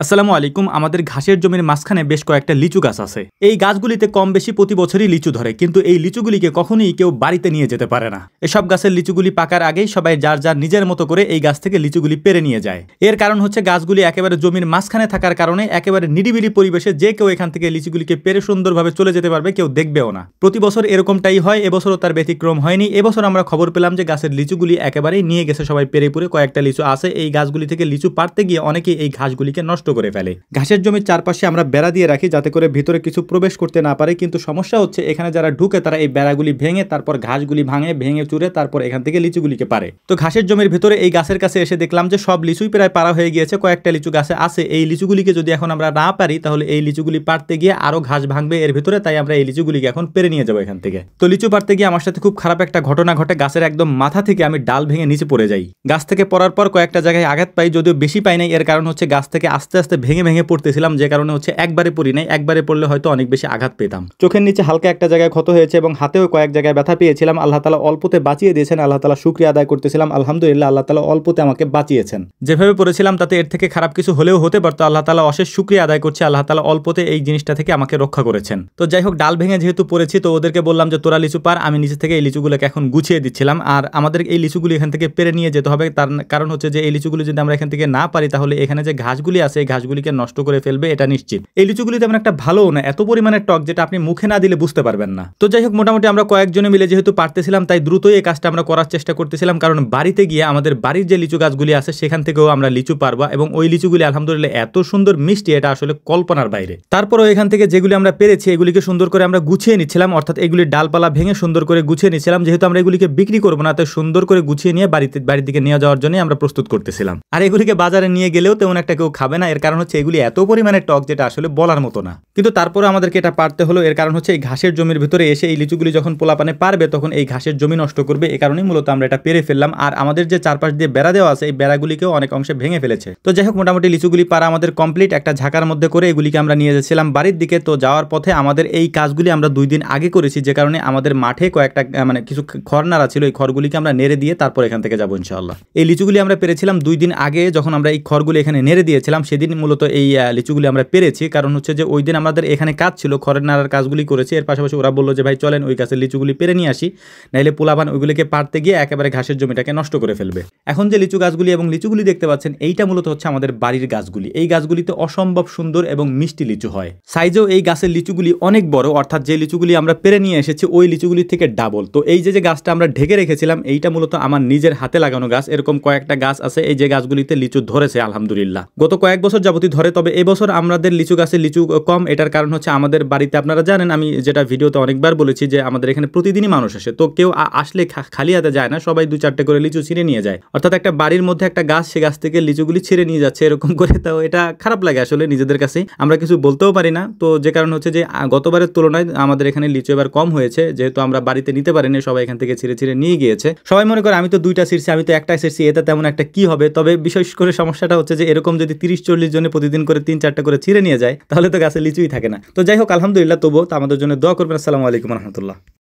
আসসালামু আলাইকুম। আমাদের ঘাসের জমির মাঝখানে বেশ কয়েকটা লিচু গাছ আছে। এই গাছগুলিতে কম বেশি প্রতি বছরই লিচু ধরে, কিন্তু এই লিচুগুলিকে কখনোই কেউ বাড়িতে নিয়ে যেতে পারে না। এসব গাছের লিচুগুলি পাকার আগেই সবাই যার যার নিজের মতো করে এই গাছ থেকে লিচুগুলি পেরে নিয়ে যায়। এর কারণ হচ্ছে গাছগুলি একেবারে জমির মাঝখানে থাকার কারণে একেবারে নিরিবিলি পরিবেশে যে কেউ এখান থেকে লিচুগুলিকে পেরে সুন্দরভাবে চলে যেতে পারবে, কেউ দেখবেও না। প্রতি বছর এরকমটাই হয়, এবছরও তার ব্যতিক্রম হয়নি। এবছর আমরা খবর পেলাম যে গাছের লিচুগুলি একেবারেই নিয়ে গেছে সবাই পেরে পুরে। কয়েকটা লিচু আছে, এই গাছগুলি থেকে লিচু পাড়তে গিয়ে অনেকেই এই ঘাসগুলিকে নষ্ট করে ফেলে। ঘাসের জমির চারপাশে আমরা বেড়া দিয়ে রাখি যাতে করে ভিতরে কিছু প্রবেশ করতে না পারে, কিন্তু সমস্যা হচ্ছে এখানে যারা ঢুকে তারা এই বেড়াগুলি ভেঙে তারপর ঘাসগুলি ভেঙে চুরে তারপর এখান থেকে লিচুগুলিকে পারে। তো ঘাসের জমির ভিতরে এই গাছের কাছে এসে দেখলাম যে সব লিচুই প্রায় পারা হয়ে গিয়েছে। কয়েকটা লিচু গাছে আছে, এই লিচুগুলিকে যদি এখন আমরা না পারি তাহলে এই লিচুগুলি পারতে গিয়ে আরো ঘাস ভাঙবে এর ভিতরে, তাই আমরা এই লিচুগুলিকে এখন পেরে নিয়ে যাবো এখান থেকে। তো লিচু পারতে গিয়ে আমার সাথে খুব খারাপ একটা ঘটনা ঘটে। গাছের একদম মাথা থেকে আমি ডাল ভেঙে নিচে পড়ে যাই। গাছ থেকে পড়ার পর কয়েকটা জায়গায় আঘাত পাই, যদিও বেশি পাই নাই। এর কারণ হচ্ছে গাছ থেকে আস্তে আস্তে ভেঙে পড়তেছিলাম, যে কারণে হচ্ছে একবারে পড়ি নাই। একবারে পড়লে হয়তো অনেক বেশি আঘাত পেতাম। চোখের নিচে হালকা একটা জায়গায় ক্ষত হয়েছে এবং হাতেও কয়েক জায়গায় ব্যথা পেয়েছিলাম। আল্লাহ তাআলা অল্পতে বাঁচিয়ে দিয়েছেন, আল্লাহ তাআলা শুকরিয়া আদায় করতেছিলাম। আলহামদুলিল্লাহ, আল্লাহ তাআলা অল্পতে আমাকে বাঁচিয়েছেন। যেভাবে পড়েছিলাম তাতে এর থেকে খারাপ কিছু হলেও হতে পারতো। আল্লাহ তাআলা অশেষ শুকরিয়া আদায় করছে, আল্লাহ তাআলা অল্পতে এই জিনিসটা থেকে আমাকে রক্ষা করেছেন। তো যাই হোক, ডাল ভেঙে যেহেতু পড়েছি তো ওদেরকে বললাম যে তোরা লিচু পার, আমি নিচে থেকে এই লিচুগুলোকে এখন গুছিয়ে দিচ্ছিলাম। আর আমাদের এই লিচুগুলি এখান থেকে পেরে নিয়ে যেতে হবে, তার কারণ হচ্ছে যে এই লিচুগুলি যদি আমরা এখান থেকে না পারি তাহলে এখানে যে ঘাসগুলি আছে এই ঘাসগুলিকে নষ্ট করে ফেলবে, এটা নিশ্চিত। এই লিচুগুলি তেমন একটা ভালো না, এত পরিমাণে টক যেটা আপনি মুখে না দিলে বুঝতে পারবেন না। তো যাই হোক, মোটামুটি আমরা কয়েকজনে মিলে যেহেতু পারতেছিলাম তাই দ্রুতই এই কাজটা আমরা করার চেষ্টা করতেছিলাম, কারণ বাড়িতে গিয়ে আমাদের বাড়ির যে লিচু গাছগুলি আছে সেখান থেকেও আমরা লিচু পারবো। এবং ওই লিচুগুলি আলহামদুলিল্লাহ এত সুন্দর মিষ্টি, এটা আসলে কল্পনার বাইরে। তারপরও এখান থেকে যেগুলি আমরা পেরেছি এগুলিকে সুন্দর করে আমরা গুছিয়ে নিচ্ছিলাম, অর্থাৎ এগুলির ডালপালা ভেঙে সুন্দর করে গুছিয়ে নিচ্ছিলাম। যেহেতু আমরা এগুলিকে বিক্রি করবো না, তাই সুন্দর করে গুছিয়ে নিয়ে বাড়ির দিকে নিয়ে যাওয়ার জন্য আমরা প্রস্তুত করতেছিলাম। আর এগুলিকে বাজারে নিয়ে গেলেও তেমন একটা কেউ খাবে না, এর কারণ হচ্ছে এগুলি এত পরিমাণে টক যেটা আসলে বলার মতো না। কিন্তু তারপরে আমাদেরকে এটা পারতে হলো, এর কারণ হচ্ছে এই ঘাসের জমির ভিতরে এসে এই লিচুগুলি যখন পোলাপানে পারবে তখন এই ঘাসের জমি নষ্ট করবে। এই কারণেই মূলত আমরা এটা পেরে ফেললাম। আর আমাদের যে চারপাশ দিয়ে বেড়া দেওয়া আছে এই বেড়াগুলিকেও অনেক অংশে ভেঙে ফেলেছে। তো যাই হোক, মোটামুটি লিচুগুলি পারা আমাদের কমপ্লিট। একটা ঝাঁকার মধ্যে করে এগুলিকে আমরা নিয়ে যাচ্ছিলাম বাড়ির দিকে। তো যাওয়ার পথে আমাদের এই কাজগুলি আমরা 2 দিন আগে করেছি, যে কারণে আমাদের মাঠে কয়েকটা কিছু খড় নাড়া ছিল, এই খড়গুলিকে আমরা নেড়ে দিয়ে তারপর এখান থেকে যাবো ইনশাআল্লাহ। এই লিচুগুলি আমরা পেরেছিলাম 2 দিন আগে, যখন আমরা এই খড়গুলি এখানে নেড়ে দিয়েছিলাম সেদিন মূলত এই লিচুগুলি আমরা পেরেছি। কারণ হচ্ছে যে ওই দিন আমাদের এখানে কাজ ছিল, খড়ের নাড়ার কাজগুলি করেছি। এর পাশাপাশি ওরা বললো যে ভাই চলেন ওই গাছের লিচুগুলি পেরে নিয়ে আসি, নাইলে পোলাপান ওইগুলিকে পারতে গিয়ে একেবারে ঘাসের জমিটাকে নষ্ট করে ফেলবে। এখন যে লিচু গাছগুলি এবং লিচুগুলি দেখতে পাচ্ছেন এইটা মূলত হচ্ছে আমাদের বাড়ির গাছগুলি। এই গাছগুলিতে অসম্ভব সুন্দর এবং মিষ্টি লিচু হয়। সাইজেও এই গাছের লিচুগুলি অনেক বড়, অর্থাৎ যে লিচুগুলি আমরা পেরে নিয়ে এসেছি ওই লিচুগুলি থেকে ডাবল। তো এই যে গাছটা আমরা ঢেকে রেখেছিলাম এইটা মূলত আমার নিজের হাতে লাগানো গাছ। এরকম কয়েকটা গাছ আছে এই যে গাছগুলিতে লিচু ধরেছে আলহামদুলিল্লাহ। গত কয়েক বছর যাবতীয় ধরে, তবে এবছর আমাদের লিচু গাছে লিচু কম। এটার কারণ হচ্ছে আমাদের বাড়িতে আপনারা জানেন, আমি যেটা ভিডিওতে অনেকবার বলেছি যে আমাদের এখানে প্রতিদিনই মানুষ আসে। তো কেউ আসলে খালি হাতে যায় না, সবাই 2-4টে করে লিচু ছিঁড়ে নিয়ে যায়। অর্থাৎ একটা বাড়ির মধ্যে একটা গাছ, সে গাছ থেকে লিচুগুলি ছিঁড়ে নিয়ে যাচ্ছে এরকম করে। তো এটা খারাপ লাগে আসলে নিজেদের কাছে, আমরা কিছু বলতেও পারি না। তো যে কারণ হচ্ছে যে গতবারের তুলনায় আমাদের এখানে লিচু এবার কম হয়েছে, যেহেতু আমরা বাড়িতে নিতে পারিনি, সবাই এখান থেকে ছিঁড়ে নিয়ে গিয়েছে। সবাই মনে করে আমি তো 2টা ছিঁড়ছি, আমি তো একটা ছিঁড়ছি, এটা তেমন একটা কি হবে। তবে বিশেষ করে সমস্যাটা হচ্ছে যে এরকম যদি 30-40 জনে প্রতিদিন করে 3-4টা করে ছিঁড়ে নিয়ে যায় তাহলে তো গাছে লিচুই থাকে না। তো যাই হোক, আলহামদুলিল্লাহ, তবুও তো আমাদের জন্য দোয়া করবেন। আসসালামু আলাইকুম রহমতুল্লাহ।